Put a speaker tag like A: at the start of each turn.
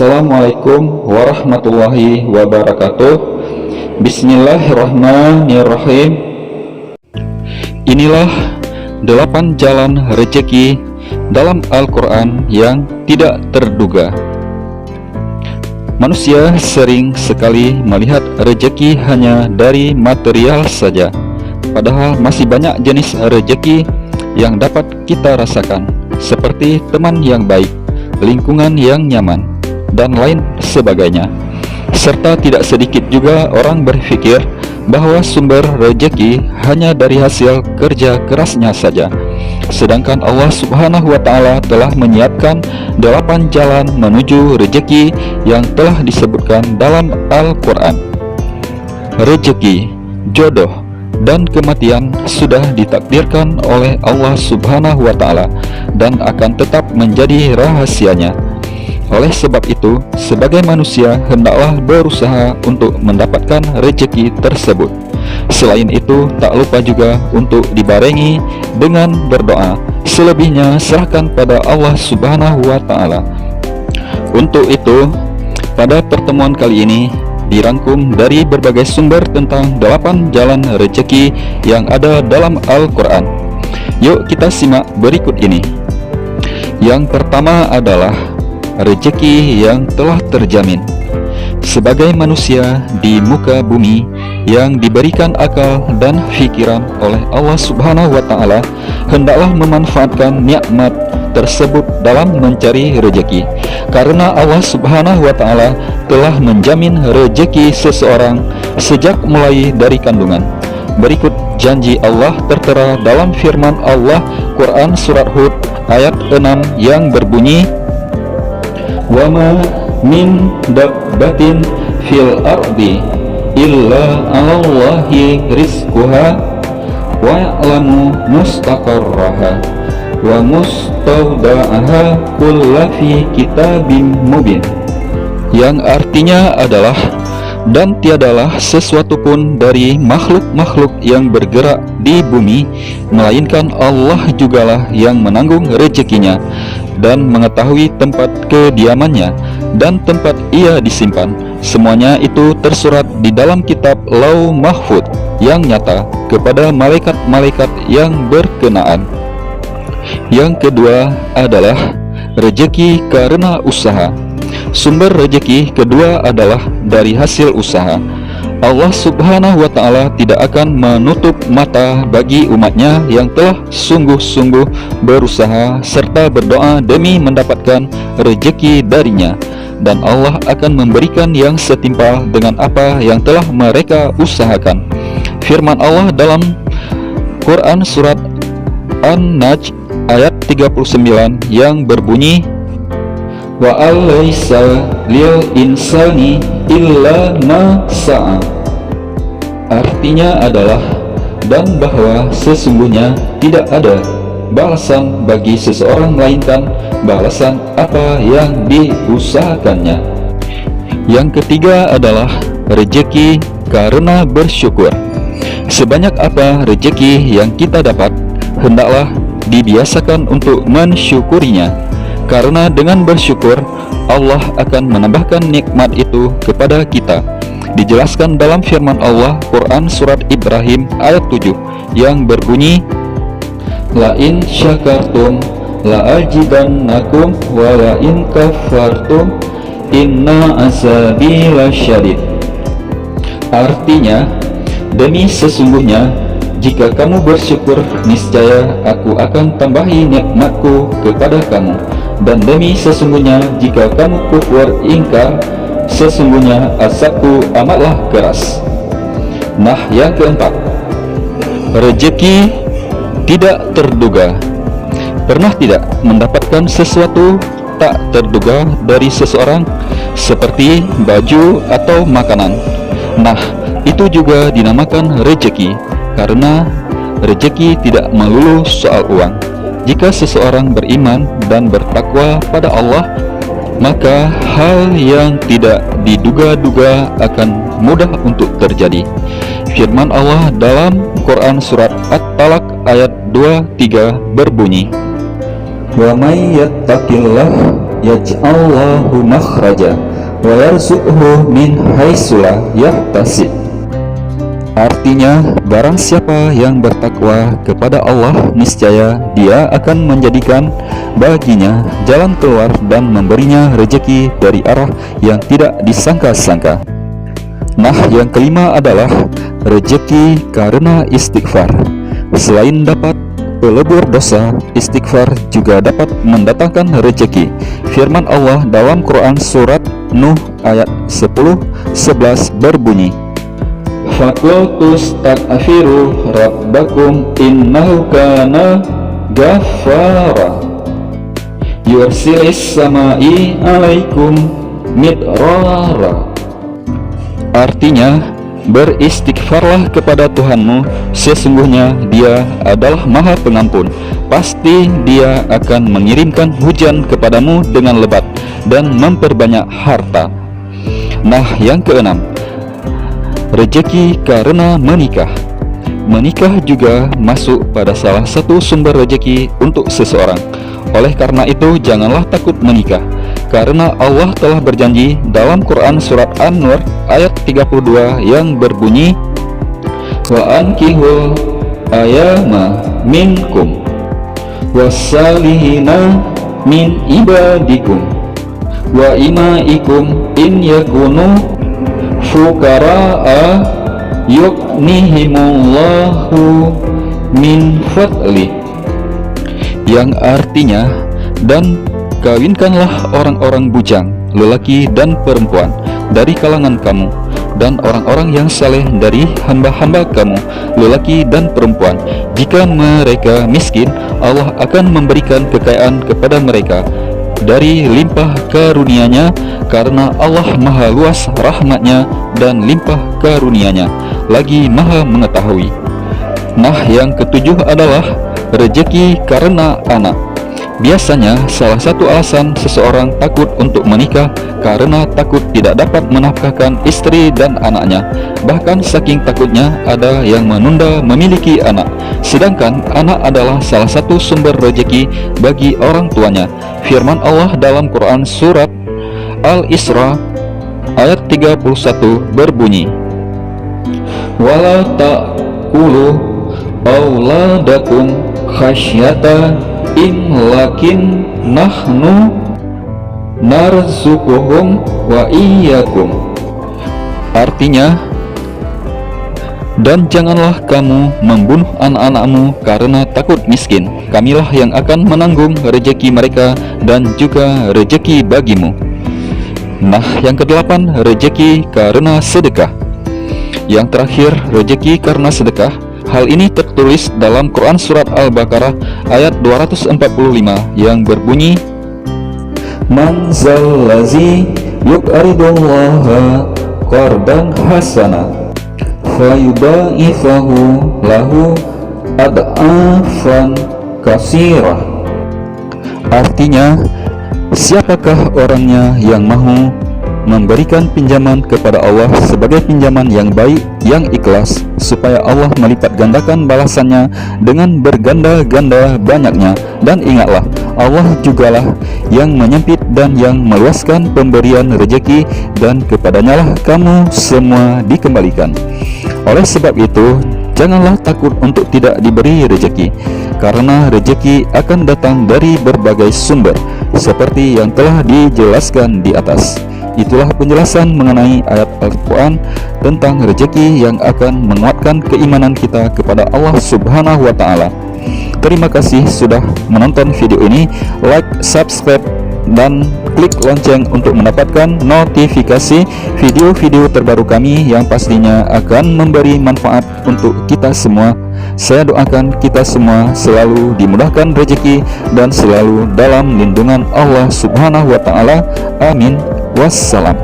A: Assalamualaikum warahmatullahi wabarakatuh. Bismillahirrahmanirrahim. Inilah 8 jalan rezeki dalam Al-Quran yang tidak terduga. Manusia sering sekali melihat rezeki hanya dari material saja, padahal masih banyak jenis rezeki yang dapat kita rasakan, seperti teman yang baik, lingkungan yang nyaman, dan lain sebagainya. Serta tidak sedikit juga orang berpikir bahwa sumber rezeki hanya dari hasil kerja kerasnya saja, sedangkan Allah Subhanahu wa Ta'ala telah menyiapkan 8 jalan menuju rezeki yang telah disebutkan dalam Al-Quran. Rezeki, jodoh, dan kematian sudah ditakdirkan oleh Allah Subhanahu wa Ta'ala dan akan tetap menjadi rahasianya. Oleh sebab itu, sebagai manusia hendaklah berusaha untuk mendapatkan rezeki tersebut. Selain itu, tak lupa juga untuk dibarengi dengan berdoa. Selebihnya serahkan pada Allah Subhanahu wa Ta'ala. Untuk itu, pada pertemuan kali ini dirangkum dari berbagai sumber tentang 8 jalan rezeki yang ada dalam Al-Quran. Yuk kita simak berikut ini. Yang pertama adalah rezeki yang telah terjamin. Sebagai manusia di muka bumi yang diberikan akal dan fikiran oleh Allah Subhanahu wa Ta'ala, hendaklah memanfaatkan nikmat tersebut dalam mencari rezeki, karena Allah Subhanahu wa Ta'ala telah menjamin rezeki seseorang sejak mulai dari kandungan. Berikut janji Allah tertera dalam firman Allah Quran Surat Hud ayat 6 yang berbunyi, "Wa ma min dabbatin fil ardi illa 'alallahi rizquha wa ya'lamu mustaqarraha wa mustawda'aha kulla fi kitabim mubin." Yang artinya adalah, dan tiadalah sesuatu pun dari makhluk-makhluk yang bergerak di bumi melainkan Allah jugalah yang menanggung rezekinya dan mengetahui tempat kediamannya dan tempat ia disimpan. Semuanya itu tersurat di dalam kitab Lauh Mahfuz yang nyata kepada malaikat-malaikat yang berkenaan. Yang kedua adalah rezeki karena usaha. Sumber rezeki kedua adalah dari hasil usaha. Allah Subhanahu wa Ta'ala tidak akan menutup mata bagi umatnya yang telah sungguh-sungguh berusaha serta berdoa demi mendapatkan rezeki darinya, dan Allah akan memberikan yang setimpal dengan apa yang telah mereka usahakan. Firman Allah dalam Quran Surat An-Najm ayat 39 yang berbunyi, "Wa alaysa lil insani illa ma sa'a." Artinya adalah, dan bahwa sesungguhnya tidak ada balasan bagi seseorang melainkan balasan apa yang diusahakannya. Yang ketiga adalah rezeki karena bersyukur. Sebanyak apa rezeki yang kita dapat, hendaklah dibiasakan untuk mensyukurinya, karena dengan bersyukur Allah akan menambahkan nikmat itu kepada kita. Dijelaskan dalam firman Allah Quran Surat Ibrahim ayat 7 yang berbunyi, "La in syakartum la ajidannakum wa la in kafartum inna azabi lasyadid." Artinya, demi sesungguhnya jika kamu bersyukur, niscaya aku akan tambahi nikmatku kepada kamu, dan demi sesungguhnya jika kamu kufur ingkar, sesungguhnya azabku amatlah keras. Nah, yang keempat, rezeki tidak terduga. Pernah tidak mendapatkan sesuatu tak terduga dari seseorang, seperti baju atau makanan? Nah, itu juga dinamakan rezeki, karena rezeki tidak melulu soal uang. Jika seseorang beriman dan bertakwa pada Allah, maka hal yang tidak diduga-duga akan mudah untuk terjadi. Firman Allah dalam Quran Surat At-Talaq ayat 23 berbunyi, "Wa may yattaqillah yaj'allahu makhraja wa yarzuqhu min haitsu la yahtasib. Artinya, barang siapa yang bertakwa kepada Allah, niscaya Dia akan menjadikan baginya jalan keluar dan memberinya rezeki dari arah yang tidak disangka-sangka. Nah, yang kelima adalah rezeki karena istighfar. Selain dapat pelebur dosa, istighfar juga dapat mendatangkan rezeki. Firman Allah dalam Quran surat Nuh ayat 10-11 berbunyi, Faqultus takfiru rabbakum innahu kana ghaffara yursilis samai alaikum midrara. Artinya, beristighfarlah kepada Tuhanmu, sesungguhnya Dia adalah Maha Pengampun. Pasti Dia akan mengirimkan hujan kepadamu dengan lebat dan memperbanyak harta. Nah, yang keenam, rezeki karena menikah. Menikah juga masuk pada salah satu sumber rezeki untuk seseorang. Oleh karena itu, janganlah takut menikah, karena Allah telah berjanji dalam Quran surat An-Nur ayat 32 yang berbunyi, Wa ankihul ayama minkum wassalihina min ibadikum wa imaikum in yakunu fuqara'a yughnihimullahu min fadli, yang artinya, dan kawinkanlah orang-orang bujang, lelaki dan perempuan dari kalangan kamu, dan orang-orang yang saleh dari hamba-hamba kamu, lelaki dan perempuan. Jika mereka miskin, Allah akan memberikan kekayaan kepada mereka dari limpah karunia-Nya, karena Allah maha luas rahmat-Nya dan limpah karunia-Nya, lagi maha mengetahui. Nah, yang ketujuh adalah rezeki karena anak. Biasanya salah satu alasan seseorang takut untuk menikah karena takut tidak dapat menafkahkan istri dan anaknya. Bahkan saking takutnya ada yang menunda memiliki anak, sedangkan anak adalah salah satu sumber rezeki bagi orang tuanya. Firman Allah dalam Quran surat Al-Isra ayat 31 berbunyi, Wala ta'kulu auladakum khasyata imlakin nahnu narzuquhum wa iyyakum. Artinya, dan janganlah kamu membunuh anak-anakmu karena takut miskin. Kamilah yang akan menanggung rezeki mereka dan juga rezeki bagimu. Nah, yang kedelapan, rezeki karena sedekah. Yang terakhir, rezeki karena sedekah. Hal ini tertulis dalam Quran surat Al-Baqarah ayat 245 yang berbunyi, Man zallazi yuqridullaha qardan hasana fayudaifahu lahu ad'afan kasirah. Artinya, siapakah orangnya yang mahu memberikan pinjaman kepada Allah sebagai pinjaman yang baik, yang ikhlas, supaya Allah melipat gandakan balasannya dengan berganda-ganda banyaknya. Dan ingatlah, Allah jugalah yang menyempit dan yang meluaskan pemberian rezeki, dan kepadanya lah kamu semua dikembalikan. Oleh sebab itu, janganlah takut untuk tidak diberi rezeki, karena rezeki akan datang dari berbagai sumber, seperti yang telah dijelaskan di atas. Itulah penjelasan mengenai ayat Al-Quran tentang rezeki yang akan menguatkan keimanan kita kepada Allah Subhanahu wa Ta'ala. Terima kasih sudah menonton video ini. Like, subscribe, dan klik lonceng untuk mendapatkan notifikasi video-video terbaru kami yang pastinya akan memberi manfaat untuk kita semua. Saya doakan kita semua selalu dimudahkan rezeki dan selalu dalam lindungan Allah Subhanahu wa Ta'ala. Amin. Wassalam.